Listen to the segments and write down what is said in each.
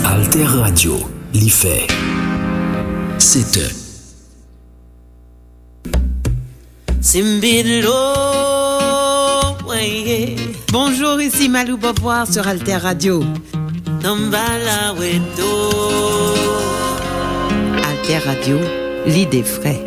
Alter Radio, li fait. C'est Bonjour, ici Malou Boboir sur Alter Radio. Alter Radio, l'idée frais.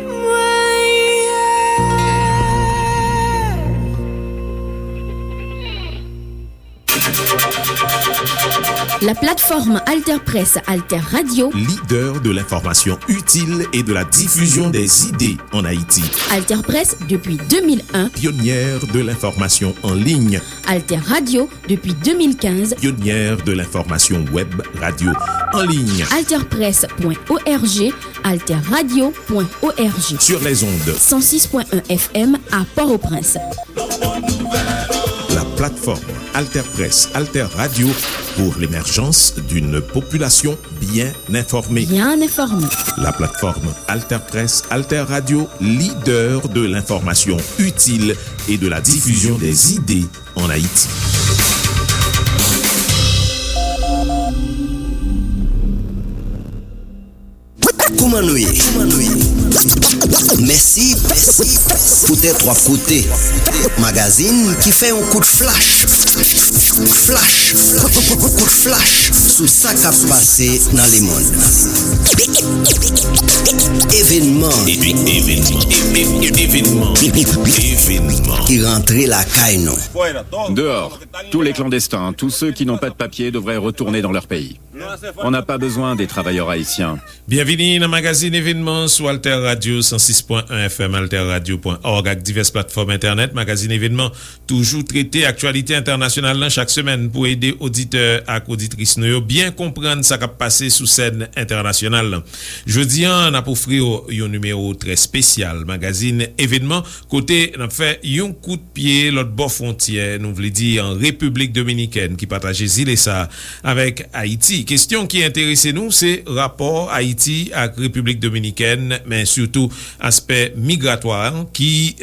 La plateforme Alter Press Alter Radio, leader de l'information utile et de la diffusion des idées en Haïti. Alter Press depuis 2001, pionnière de l'information en ligne. Alter Radio depuis 2015, pionnière de l'information web radio en ligne. alterpress.org, alterradio.org. Sur les ondes 106.1 FM à Port-au-Prince. La plateforme Alter Press Alter Radio pour l'émergence d'une population bien informée. Bien informée. La plateforme Alter Press Alter Radio, leader de l'information utile et de la diffusion des idées en Haïti. Koumanouye. Merci pour tes trois côtés. Magazine qui fait un coup de flash. Coup de flash sous ça qui a passé dans le monde. Événement qui rentrait la caille. Dehors, tous les clandestins, tous ceux qui n'ont pas de papier devraient retourner dans leur pays. On n'a pas besoin des travailleurs haïtiens. Bienvenue dans le magazine événement sur Alter Radio 106.1 FM, alterradio.org avec diverses plateformes internet. Magazine événement toujours traité actualité internationale chaque semaine pour aider auditeurs et auditrices nous bien comprendre ce qui a passé sous scène internationale. Jeudi, on a offert un numéro très spécial. Magazine événement côté on a fait un coup de pied l'autre bord frontière, nous voulons dire en République dominicaine qui partage île et ça avec Haïti. Question qui intéresse nous, c'est rapport Haïti avec République dominicaine, mais surtout aspect migratoire qui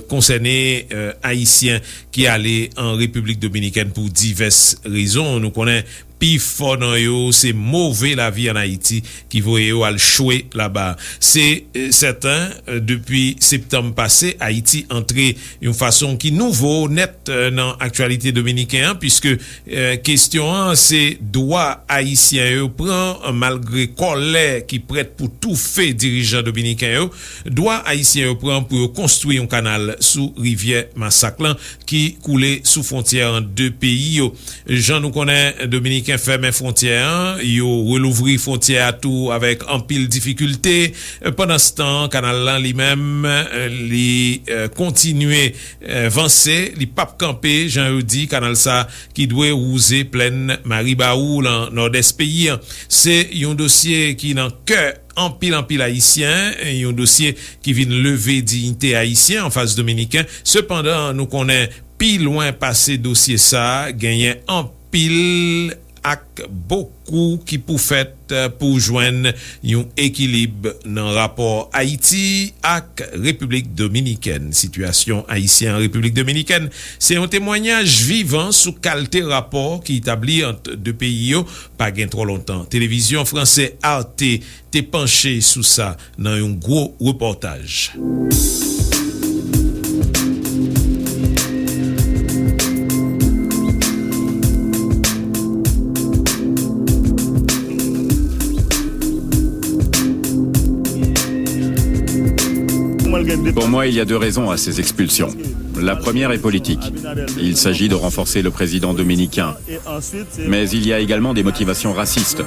concernait Haïtiens qui allaient en République dominicaine pour diverses raisons. Nous connaissons pi fort dans yo, c'est mauvais la vie en Haïti qui voyait yo al chouer là-bas. C'est certain, depuis septembre passé, Haïti entré une façon qui nouveau, net dans actualité dominicaine, puisque question c'est droit haïtien yo prend malgré colère qui prête pour tout fait dirigeant dominicain yo, droit haïtien yo prend pour construire un canal sous rivière Massaclan qui coulait sous frontière en deux pays yo. Jean nous connaît dominicain ferme frontière, yo relouvri frontière à tout avec en pile difficulté. Pendant ce temps, canal là lui-même li continuer avancer, li pape camper, Jean dit canal ça qui doit rouser pleine Maribaoul en nord-est pays. C'est un dossier qui n'en cœur en pile haïtien, un dossier qui vient lever dignité haïtien en face dominicain. Cependant, nous connaissons plus loin passé dossier ça, gagner en pile ak beaucoup qui pour fait pour joindre un équilibre dans rapport Haïti ak République dominicaine. Situation haïtienne en République dominicaine, c'est un témoignage vivant sous qualité rapport qui établit entre deux pays pas gain trop longtemps. Télévision française Arte t'est penché sous ça dans un gros reportage. Pour moi, il y a deux raisons à ces expulsions. La première est politique. Il s'agit de renforcer le président dominicain. Mais il y a également des motivations racistes.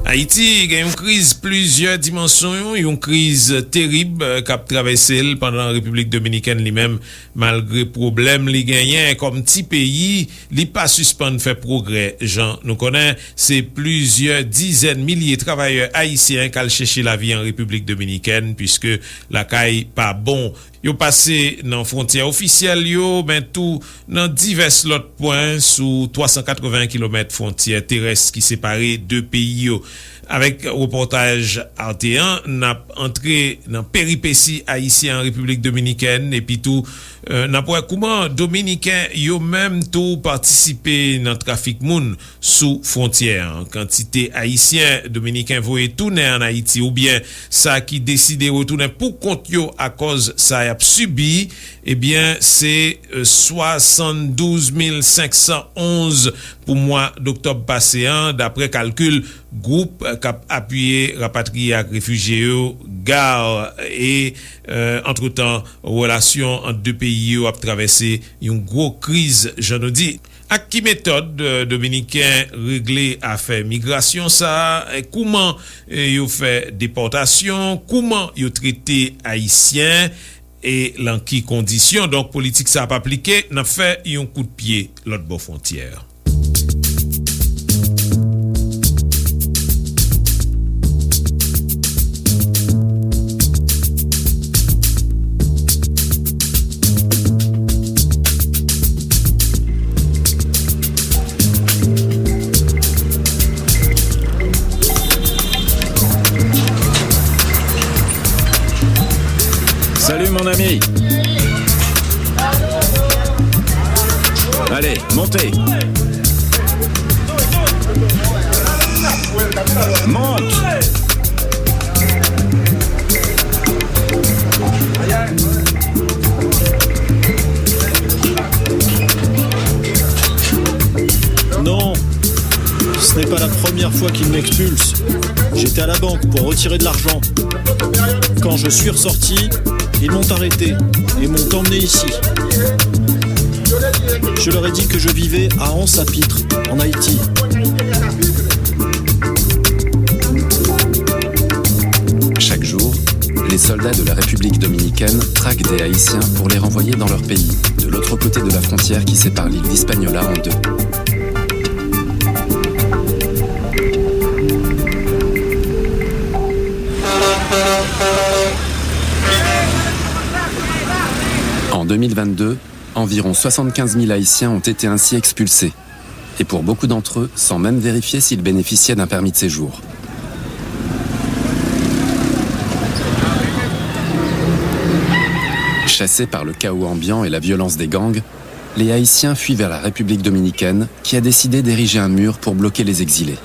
Haïti a une crise plusieurs dimensions, une crise terrible qu'a traversé pendant la République dominicaine lui-même, malgré problème li gagné comme petit pays, li pas suspend fait progrès. Jean nous connaît, c'est plusieurs dizaines milliers de travailleurs haïtiens qui ont cherché la vie en République dominicaine puisque la caille pas bon. yo passé dans frontière officielle yo, ben tout dans divers lot points sous 380 km frontière terrestre qui séparé deux pays yo. Avec reportage Arte1, n'a entré dans péripétie haïtien en République Dominicaine et puis tout n'a pas comment Dominicain yo même tout participer dans trafic moun sous frontière. Quantité haïtien Dominicain voye tourner en Haïti ou bien ça qui décide retourner pour compte yo à cause ça a subi, eh bien c'est 72 511 pour mois d'octobre passé d'après calcul groupe cap appuyé rapatrié ak réfugiés gare et entre-temps relation entre deux pays a traversé une grosse crise, je nous dis. À qui méthode dominicain régler affaire migration ça, comment yo fait déportation, comment yo traité haïtien et dans qui conditions, donc politique ça a pas appliqué, n'a fait un coup de pied l'autre bord frontière. Salut mon ami. Allez, montez. Monte. Non, ce n'est pas la première fois qu'ils m'expulsent. J'étais à la banque pour retirer de l'argent. Quand je suis ressorti, ils m'ont arrêté et m'ont emmené ici. Je leur ai dit que je vivais à Anse-à-Pitre, en Haïti. Chaque jour, les soldats de la République dominicaine traquent des Haïtiens pour les renvoyer dans leur pays, de l'autre côté de la frontière qui sépare l'île d'Hispaniola en deux. En 2022, environ 75 000 Haïtiens ont été ainsi expulsés. Et pour beaucoup d'entre eux, sans même vérifier s'ils bénéficiaient d'un permis de séjour. Chassés par le chaos ambiant et la violence des gangs, les Haïtiens fuient vers la République dominicaine qui a décidé d'ériger un mur pour bloquer les exilés.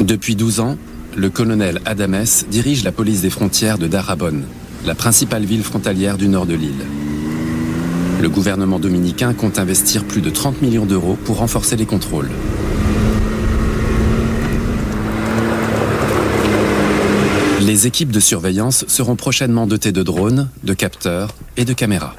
Depuis 12 ans, le colonel Adames dirige la police des frontières de Dajabón, la principale ville frontalière du nord de l'île. Le gouvernement dominicain compte investir plus de 30 millions d'euros pour renforcer les contrôles. Les équipes de surveillance seront prochainement dotées de drones, de capteurs et de caméras.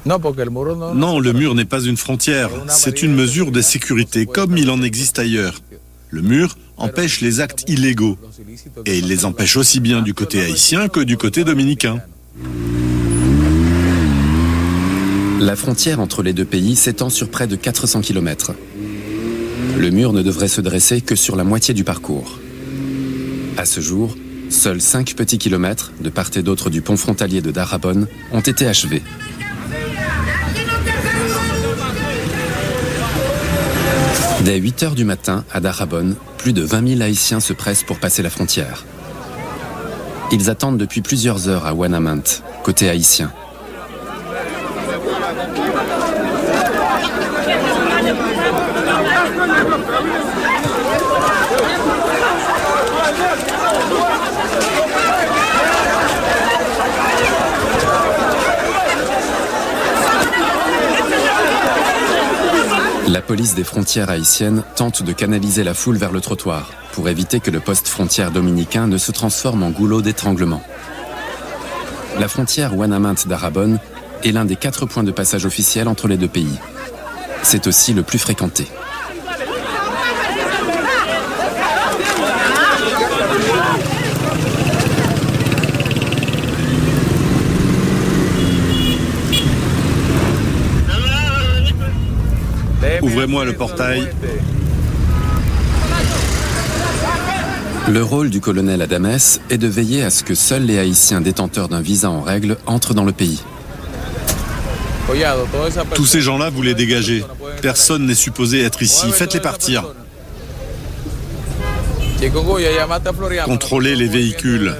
Non, le mur n'est pas une frontière, c'est une mesure de sécurité comme il en existe ailleurs. Le mur empêche les actes illégaux et il les empêche aussi bien du côté haïtien que du côté dominicain. La frontière entre les deux pays s'étend sur près de 400 km. Le mur ne devrait se dresser que sur la moitié du parcours. À ce jour, seuls 5 petits kilomètres, de part et d'autre du pont frontalier de Dajabón, ont été achevés. Dès 8 heures du matin, à Dajabón, plus de 20 000 Haïtiens se pressent pour passer la frontière. Ils attendent depuis plusieurs heures à Ouanamint, côté haïtien. La police des frontières haïtiennes tente de canaliser la foule vers le trottoir pour éviter que le poste frontière dominicain ne se transforme en goulot d'étranglement. La frontière Ouanamint-Dajabón est l'un des 4 points de passage officiels entre les deux pays. C'est aussi le plus fréquenté. Ouvrez-moi le portail. Le rôle du colonel Adames est de veiller à ce que seuls les Haïtiens détenteurs d'un visa en règle entrent dans le pays. Tous ces gens-là, vous les dégagez. Personne n'est supposé être ici. Faites-les partir. Contrôlez les véhicules.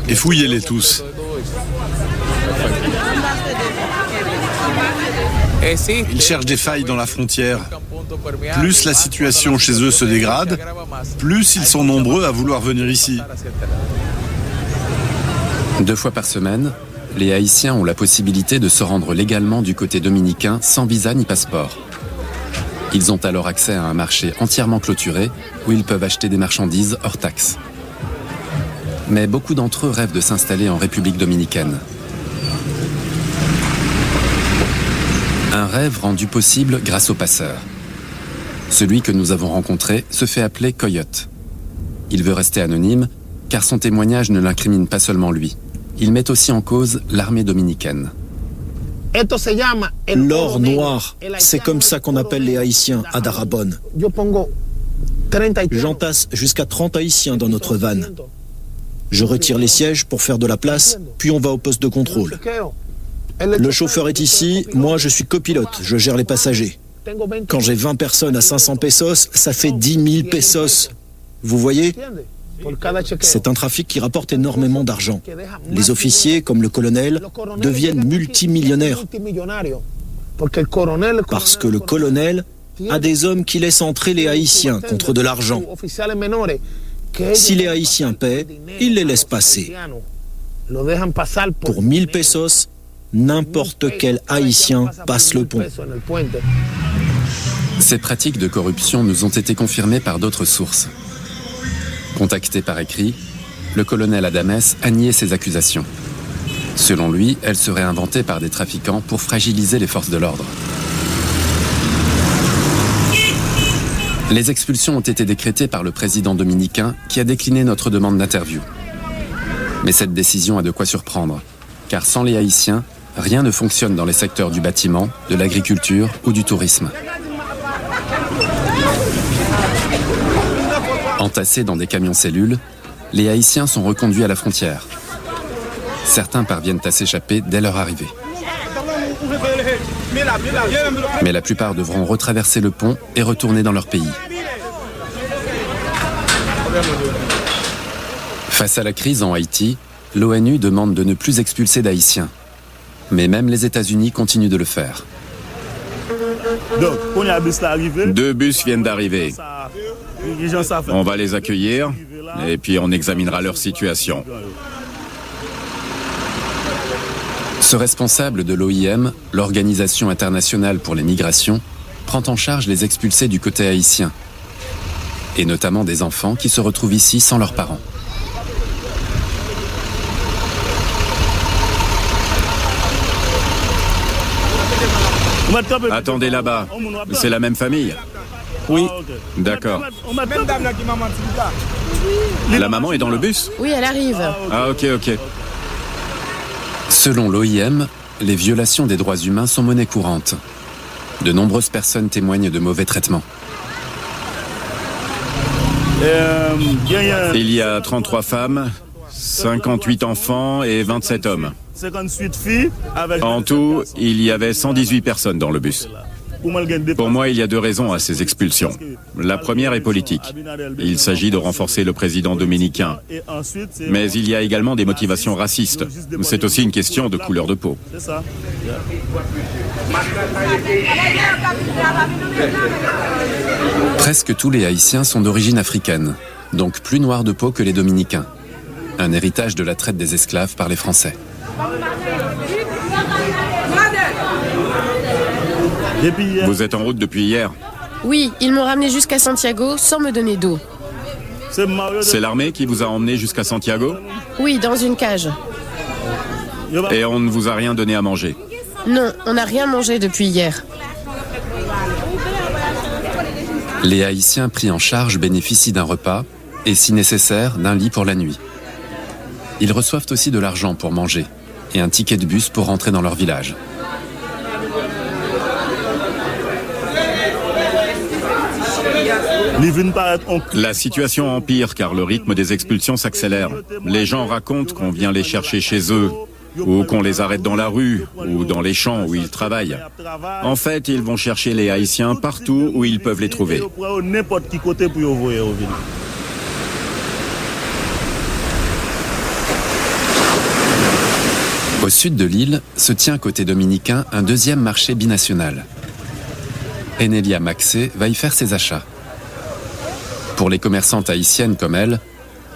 Et fouillez-les tous. Ils cherchent des failles dans la frontière. Plus la situation chez eux se dégrade, plus ils sont nombreux à vouloir venir ici. 2 fois par semaine, les Haïtiens ont la possibilité de se rendre légalement du côté dominicain sans visa ni passeport. Ils ont alors accès à un marché entièrement clôturé où ils peuvent acheter des marchandises hors taxes. Mais beaucoup d'entre eux rêvent de s'installer en République dominicaine. Un rêve rendu possible grâce aux passeurs. Celui que nous avons rencontré se fait appeler Coyote. Il veut rester anonyme car son témoignage ne l'incrimine pas seulement lui. Il met aussi en cause l'armée dominicaine. L'or noir, c'est comme ça qu'on appelle les Haïtiens à Darabonne. J'entasse jusqu'à 30 Haïtiens dans notre van. Je retire les sièges pour faire de la place, puis on va au poste de contrôle. Le chauffeur est ici, moi je suis copilote, je gère les passagers. Quand j'ai 20 personnes à 500 pesos, ça fait 10 000 pesos. Vous voyez ? C'est un trafic qui rapporte énormément d'argent. Les officiers, comme le colonel, deviennent multimillionnaires. Parce que le colonel a des hommes qui laissent entrer les Haïtiens contre de l'argent. Si les Haïtiens paient, ils les laissent passer. Pour 1000 pesos, n'importe quel Haïtien passe le pont. Ces pratiques de corruption nous ont été confirmées par d'autres sources. Contacté par écrit, le colonel Adames a nié ces accusations. Selon lui, elles seraient inventées par des trafiquants pour fragiliser les forces de l'ordre. Les expulsions ont été décrétées par le président dominicain qui a décliné notre demande d'interview. Mais cette décision a de quoi surprendre, car sans les Haïtiens, rien ne fonctionne dans les secteurs du bâtiment, de l'agriculture ou du tourisme. Entassés dans des camions-cellules, les Haïtiens sont reconduits à la frontière. Certains parviennent à s'échapper dès leur arrivée. Mais la plupart devront retraverser le pont et retourner dans leur pays. Face à la crise en Haïti, l'ONU demande de ne plus expulser d'Haïtiens. Mais même les États-Unis continuent de le faire. 2 bus viennent d'arriver. On va les accueillir et puis on examinera leur situation. Ce responsable de l'OIM, l'Organisation internationale pour les migrations, prend en charge les expulsés du côté haïtien, et notamment des enfants qui se retrouvent ici sans leurs parents. Attendez là-bas, c'est la même famille? Oui. D'accord. La maman est dans le bus? Oui, elle arrive. Ah, ok. Selon l'OIM, les violations des droits humains sont monnaie courante. De nombreuses personnes témoignent de mauvais traitements. Il y a 33 femmes, 58 enfants et 27 hommes. En tout, il y avait 118 personnes dans le bus. Pour moi, il y a 2 raisons à ces expulsions. La première est politique. Il s'agit de renforcer le président dominicain. Mais il y a également des motivations racistes. C'est aussi une question de couleur de peau. Presque tous les Haïtiens sont d'origine africaine, donc plus noirs de peau que les Dominicains. Un héritage de la traite des esclaves par les Français. Vous êtes en route depuis hier? Oui, ils m'ont ramené jusqu'à Santiago sans me donner d'eau. C'est l'armée qui vous a emmené jusqu'à Santiago? Oui, dans une cage. Et on ne vous a rien donné à manger? Non, on n'a rien mangé depuis hier. Les Haïtiens pris en charge bénéficient d'un repas et, si nécessaire, d'un lit pour la nuit. Ils reçoivent aussi de l'argent pour manger et un ticket de bus pour rentrer dans leur village. La situation empire car le rythme des expulsions s'accélère. Les gens racontent qu'on vient les chercher chez eux, ou qu'on les arrête dans la rue, ou dans les champs où ils travaillent. En fait, ils vont chercher les Haïtiens partout où ils peuvent les trouver. Au sud de l'île se tient côté dominicain un deuxième marché binational. Enelia Maxé va y faire ses achats. Pour les commerçantes haïtiennes comme elle,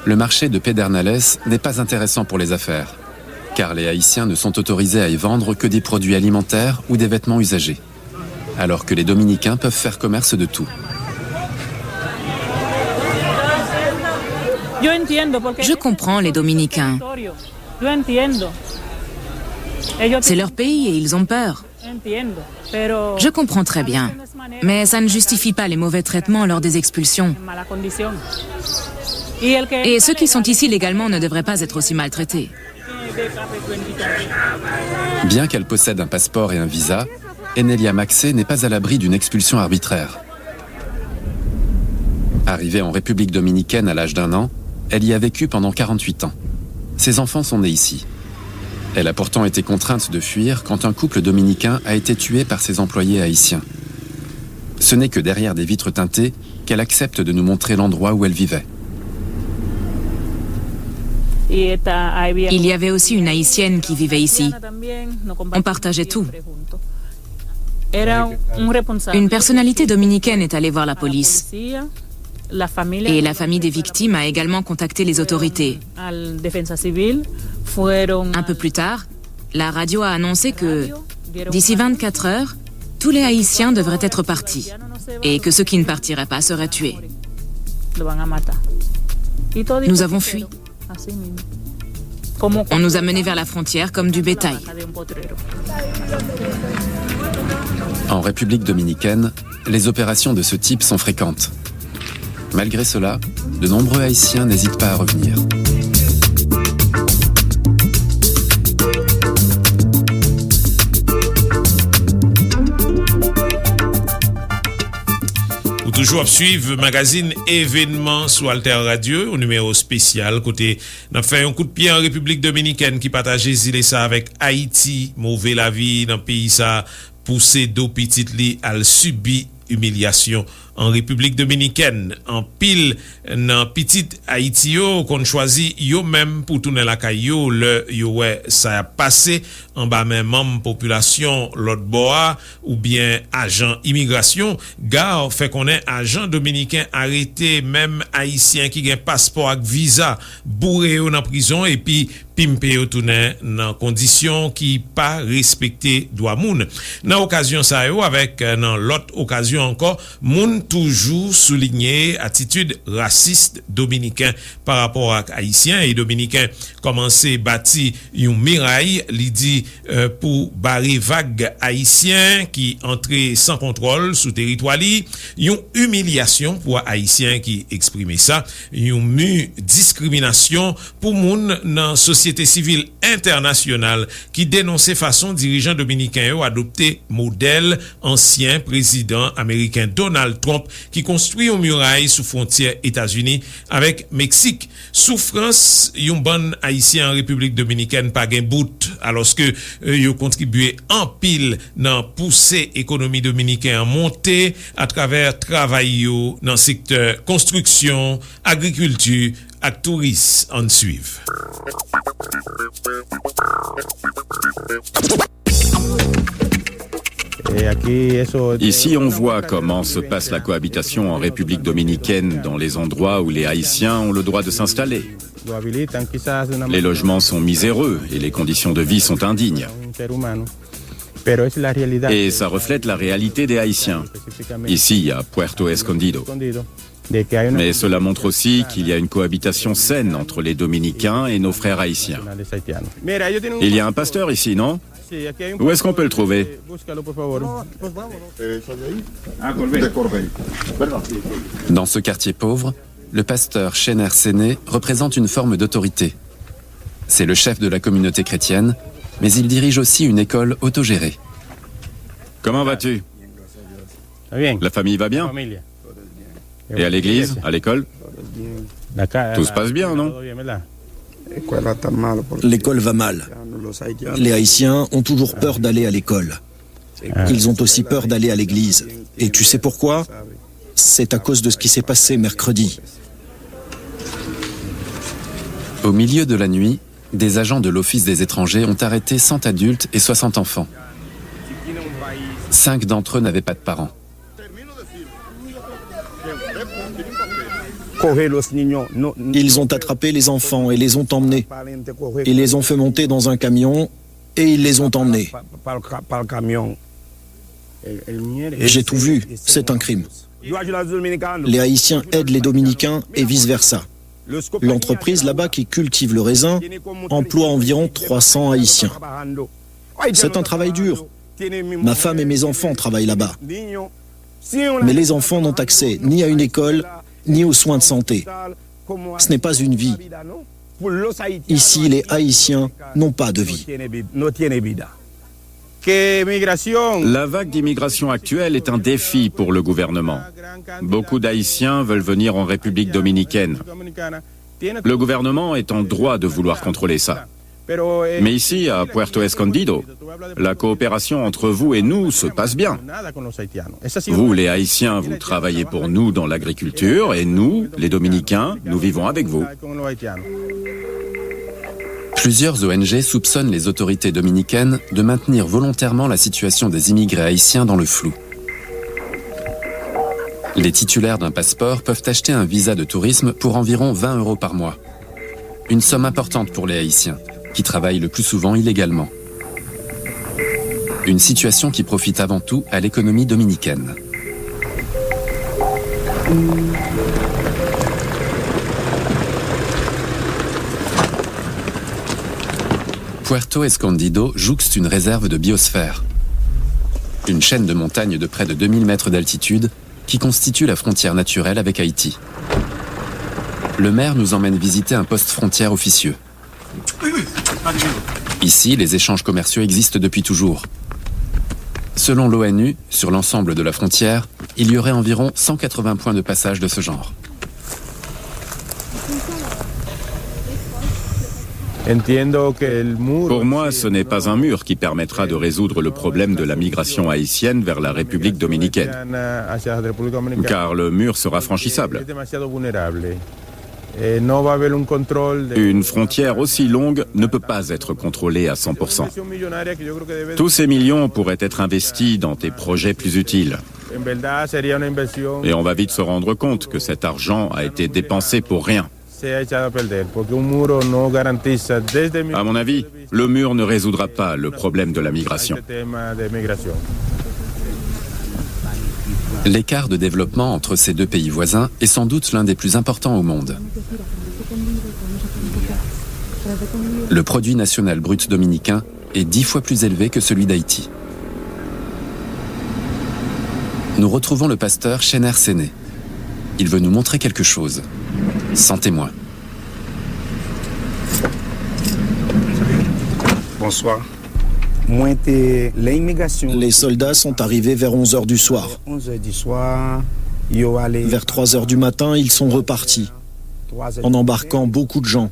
le marché de Pedernales n'est pas intéressant pour les affaires, car les Haïtiens ne sont autorisés à y vendre que des produits alimentaires ou des vêtements usagés, alors que les Dominicains peuvent faire commerce de tout. Je comprends les Dominicains. C'est leur pays et ils ont peur. Je comprends très bien, mais ça ne justifie pas les mauvais traitements lors des expulsions. Et ceux qui sont ici légalement ne devraient pas être aussi maltraités. Bien qu'elle possède un passeport et un visa, Enelia Maxé n'est pas à l'abri d'une expulsion arbitraire. Arrivée en République dominicaine à l'âge d'1 an, elle y a vécu pendant 48 ans. Ses enfants sont nés ici. Elle a pourtant été contrainte de fuir quand un couple dominicain a été tué par ses employés haïtiens. Ce n'est que derrière des vitres teintées qu'elle accepte de nous montrer l'endroit où elle vivait. Il y avait aussi une Haïtienne qui vivait ici. On partageait tout. Une personnalité dominicaine est allée voir la police. Et la famille des victimes a également contacté les autorités. Un peu plus tard, la radio a annoncé que, d'ici 24 heures, tous les Haïtiens devraient être partis et que ceux qui ne partiraient pas seraient tués. Nous avons fui. On nous a menés vers la frontière comme du bétail. En République dominicaine, les opérations de ce type sont fréquentes. Malgré cela, de nombreux Haïtiens n'hésitent pas à revenir. Ou toujours suivre magazine événements sur Alter Radio, au numéro spécial, côté n'a fait un coup de pied en République dominicaine qui partageait zile ça avec Haïti, mauvais la vie dans le pays ça, poussé d'eau petite li al subi humiliation en République dominicaine. En pile dans petite Haïti yo qu'on choisit yo même pour tourner la caillou le yo ouais ça a passé en bas même membre population l'autre bois ou bien agent immigration gars fait qu'on est agent dominicain arrêté même haïtien qui gagne passeport avec visa bourré dans prison et puis pimpé au tourner dans condition qui pas respecter droit moun. Dans occasion ça yo avec dans l'autre occasion encore moun toujours souligné attitude raciste dominicain par rapport à haïtien et dominicain commencé bâti une miraille li dit pour barrer vague haïtien qui entrait sans contrôle sous territoire li une humiliation pour haïtien qui exprimait ça une discrimination pour moun dans société civile internationale qui dénonçait façon dirigeant dominicain yo adopter modèle ancien président américain Donald Trump qui construit une muraille sous frontière États-Unis avec Mexique. Souffrance yon bon haïtien en République dominicaine pas gen bout alors que yo contribué en pile dans pousser économie dominicaine en montée à travers travail yo dans secteur construction, agriculture ak tourisme en suivre. Ici, on voit comment se passe la cohabitation en République dominicaine dans les endroits où les Haïtiens ont le droit de s'installer. Les logements sont miséreux et les conditions de vie sont indignes. Et ça reflète la réalité des Haïtiens. Ici, à Puerto Escondido. Mais cela montre aussi qu'il y a une cohabitation saine entre les Dominicains et nos frères haïtiens. Il y a un pasteur ici, non ? Où est-ce qu'on peut le trouver ? Dans ce quartier pauvre, le pasteur Chener Séné représente une forme d'autorité. C'est le chef de la communauté chrétienne, mais il dirige aussi une école autogérée. Comment vas-tu ? La famille va bien ? Et à l'église, à l'école? Tout se passe bien, non? L'école va mal. Les Haïtiens ont toujours peur d'aller à l'école. Ils ont aussi peur d'aller à l'église. Et tu sais pourquoi? C'est à cause de ce qui s'est passé mercredi. Au milieu de la nuit, des agents de l'Office des étrangers ont arrêté 100 adultes et 60 enfants. 5 d'entre eux n'avaient pas de parents. Ils ont attrapé les enfants et les ont emmenés. Ils les ont fait monter dans un camion et ils les ont emmenés. J'ai tout vu, c'est un crime. Les Haïtiens aident les Dominicains et vice-versa. L'entreprise là-bas qui cultive le raisin emploie environ 300 Haïtiens. C'est un travail dur. Ma femme et mes enfants travaillent là-bas. Mais les enfants n'ont accès ni à une école, ni aux soins de santé. Ce n'est pas une vie. Ici, les Haïtiens n'ont pas de vie. La vague d'immigration actuelle est un défi pour le gouvernement. Beaucoup d'Haïtiens veulent venir en République dominicaine. Le gouvernement est en droit de vouloir contrôler ça. Mais ici, à Puerto Escondido, la coopération entre vous et nous se passe bien. Vous, les Haïtiens, vous travaillez pour nous dans l'agriculture et nous, les Dominicains, nous vivons avec vous. Plusieurs ONG soupçonnent les autorités dominicaines de maintenir volontairement la situation des immigrés haïtiens dans le flou. Les titulaires d'un passeport peuvent acheter un visa de tourisme pour environ 20 € par mois. Une somme importante pour les Haïtiens, qui travaillent le plus souvent illégalement. Une situation qui profite avant tout à l'économie dominicaine. Puerto Escondido jouxte une réserve de biosphère. Une chaîne de montagnes de près de 2000 mètres d'altitude qui constitue la frontière naturelle avec Haïti. Le maire nous emmène visiter un poste frontière officieux. Ici, les échanges commerciaux existent depuis toujours. Selon l'ONU, sur l'ensemble de la frontière, il y aurait environ 180 points de passage de ce genre. Pour moi, ce n'est pas un mur qui permettra de résoudre le problème de la migration haïtienne vers la République dominicaine. Car le mur sera franchissable. Une frontière aussi longue ne peut pas être contrôlée à 100%. Tous ces millions pourraient être investis dans des projets plus utiles. Et on va vite se rendre compte que cet argent a été dépensé pour rien. À mon avis, le mur ne résoudra pas le problème de la migration. L'écart de développement entre ces deux pays voisins est sans doute l'un des plus importants au monde. Le produit national brut dominicain est 10 fois plus élevé que celui d'Haïti. Nous retrouvons le pasteur Chener Séné. Il veut nous montrer quelque chose. Sans témoin. Bonsoir. Les soldats sont arrivés vers 11h du soir. Vers 3h du matin, ils sont repartis, en embarquant beaucoup de gens.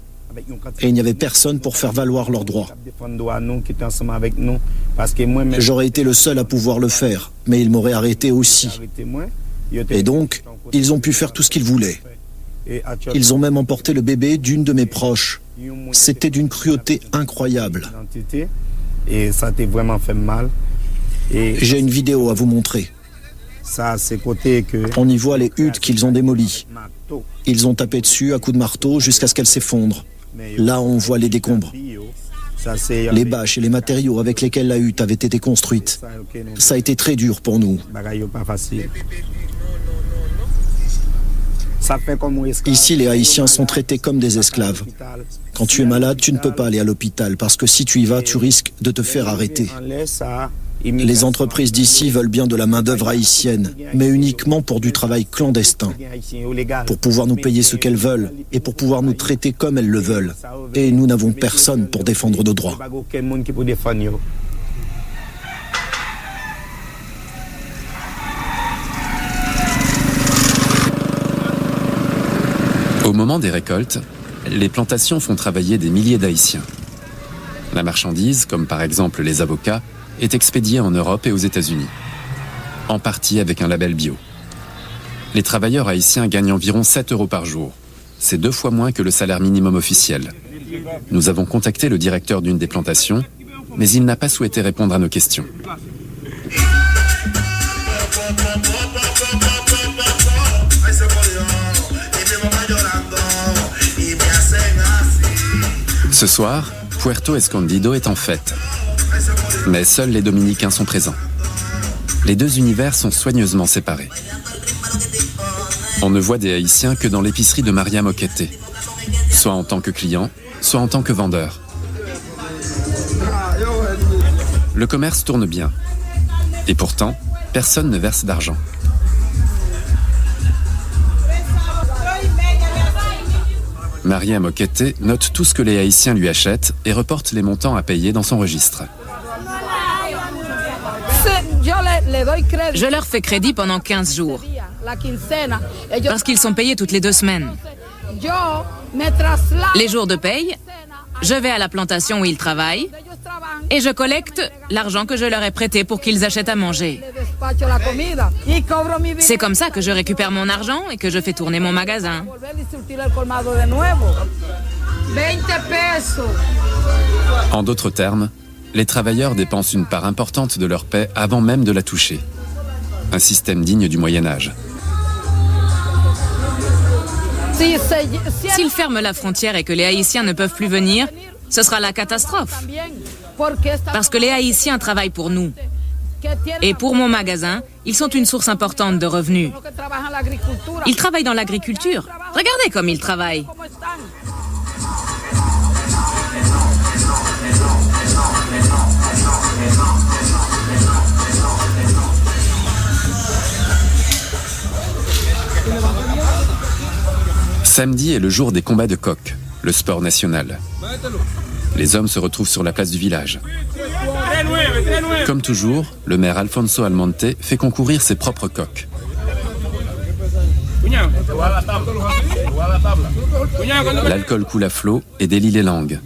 Et il n'y avait personne pour faire valoir leurs droits. J'aurais été le seul à pouvoir le faire, mais ils m'auraient arrêté aussi. Et donc, ils ont pu faire tout ce qu'ils voulaient. Ils ont même emporté le bébé d'une de mes proches. C'était d'une cruauté incroyable. Et ça t'a vraiment fait mal. J'ai une vidéo à vous montrer. On y voit les huttes qu'ils ont démolies. Ils ont tapé dessus à coups de marteau jusqu'à ce qu'elles s'effondrent. Là, on voit les décombres. Les bâches et les matériaux avec lesquels la hutte avait été construite. Ça a été très dur pour nous. Ici, les Haïtiens sont traités comme des esclaves. Quand tu es malade, tu ne peux pas aller à l'hôpital parce que si tu y vas, tu risques de te faire arrêter. Les entreprises d'ici veulent bien de la main-d'œuvre haïtienne, mais uniquement pour du travail clandestin, pour pouvoir nous payer ce qu'elles veulent et pour pouvoir nous traiter comme elles le veulent. Et nous n'avons personne pour défendre nos droits. moment des récoltes, les plantations font travailler des milliers d'Haïtiens. La marchandise, comme par exemple les avocats, est expédiée en Europe et aux États-Unis, en partie avec un label bio. Les travailleurs haïtiens gagnent environ 7 € par jour. C'est 2 fois moins que le salaire minimum officiel. Nous avons contacté le directeur d'une des plantations, mais il n'a pas souhaité répondre à nos questions. Ce soir, Puerto Escondido est en fête. Mais seuls les Dominicains sont présents. Les deux univers sont soigneusement séparés. On ne voit des Haïtiens que dans l'épicerie de Maria Moquete, soit en tant que client, soit en tant que vendeur. Le commerce tourne bien. Et pourtant, personne ne verse d'argent. Maria Moquete note tout ce que les Haïtiens lui achètent et reporte les montants à payer dans son registre. Je leur fais crédit pendant 15 jours. Parce qu'ils sont payés toutes les 2 semaines. Les jours de paye, je vais à la plantation où ils travaillent et je collecte l'argent que je leur ai prêté pour qu'ils achètent à manger. C'est comme ça que je récupère mon argent et que je fais tourner mon magasin. En d'autres termes, les travailleurs dépensent une part importante de leur paie avant même de la toucher. Un système digne du Moyen-Âge. S'ils ferment la frontière et que les Haïtiens ne peuvent plus venir, ce sera la catastrophe. Parce que les Haïtiens travaillent pour nous. Et pour mon magasin, ils sont une source importante de revenus. Ils travaillent dans l'agriculture. Regardez comme ils travaillent. Samedi est le jour des combats de coqs, le sport national. Les hommes se retrouvent sur la place du village. Comme toujours, le maire Alfonso Almonte fait concourir ses propres coqs. L'alcool coule à flot et délie les langues,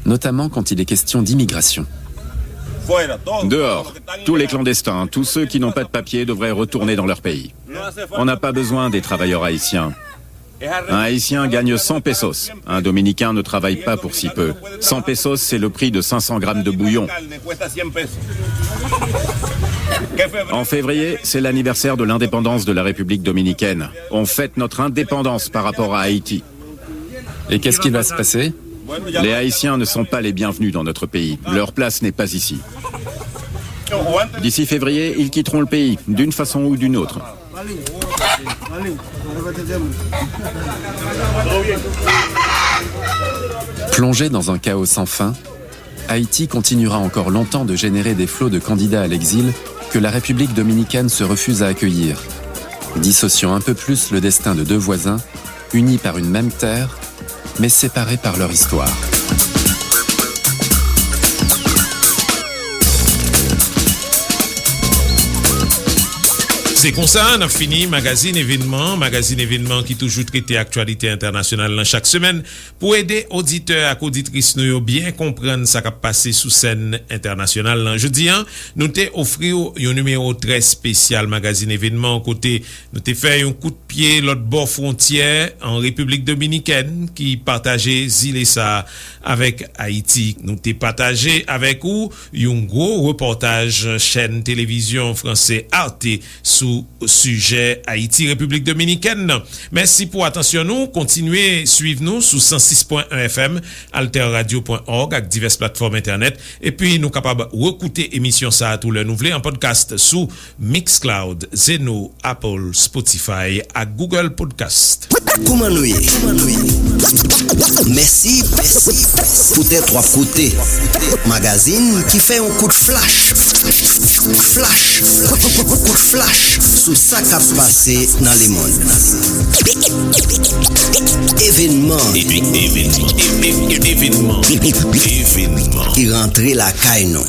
notamment quand il est question d'immigration. Dehors, tous les clandestins, tous ceux qui n'ont pas de papier devraient retourner dans leur pays. On n'a pas besoin des travailleurs haïtiens. Un Haïtien gagne 100 pesos. Un Dominicain ne travaille pas pour si peu. 100 pesos, c'est le prix de 500 grammes de bouillon. En février, c'est l'anniversaire de l'indépendance de la République dominicaine. On fête notre indépendance par rapport à Haïti. Et qu'est-ce qui va se passer ? Les Haïtiens ne sont pas les bienvenus dans notre pays. Leur place n'est pas ici. D'ici février, ils quitteront le pays, d'une façon ou d'une autre. Plongé dans un chaos sans fin, Haïti continuera encore longtemps de générer des flots de candidats à l'exil que la République dominicaine se refuse à accueillir, dissociant un peu plus le destin de 2 voisins, unis par une même terre, mais séparés par leur histoire. C'est comme ça, on a fini Magazine Événement qui toujours traite actualité internationale chaque semaine pour aider auditeurs et auditrices nous bien comprendre ce qui a passé sous scène internationale. Jeudi, nous t'ai offert un numéro très spécial Magazine Événement côté nous t'ai fait un coup de pied l'autre bord frontière en République Dominicaine qui partageait Zilesa avec Haïti. Nous t'ai partagé avec vous un gros reportage chaîne télévision français Arte sous sujet Haïti, République Dominicaine. Merci pour attention nous. Continuez, suivez-nous sous 106.1 FM, alterradio.org avec diverses plateformes internet. Et puis, nous capables d'écouter émission ça à tout le nouvelé en podcast sous Mixcloud, Zeno, Apple, Spotify à Google Podcast. Merci pour tes 3 côtés. Magazine qui fait un coup de flash. Coup de flash sous ça qui a passé dans le monde. Événement. Qui rentrait la caille non.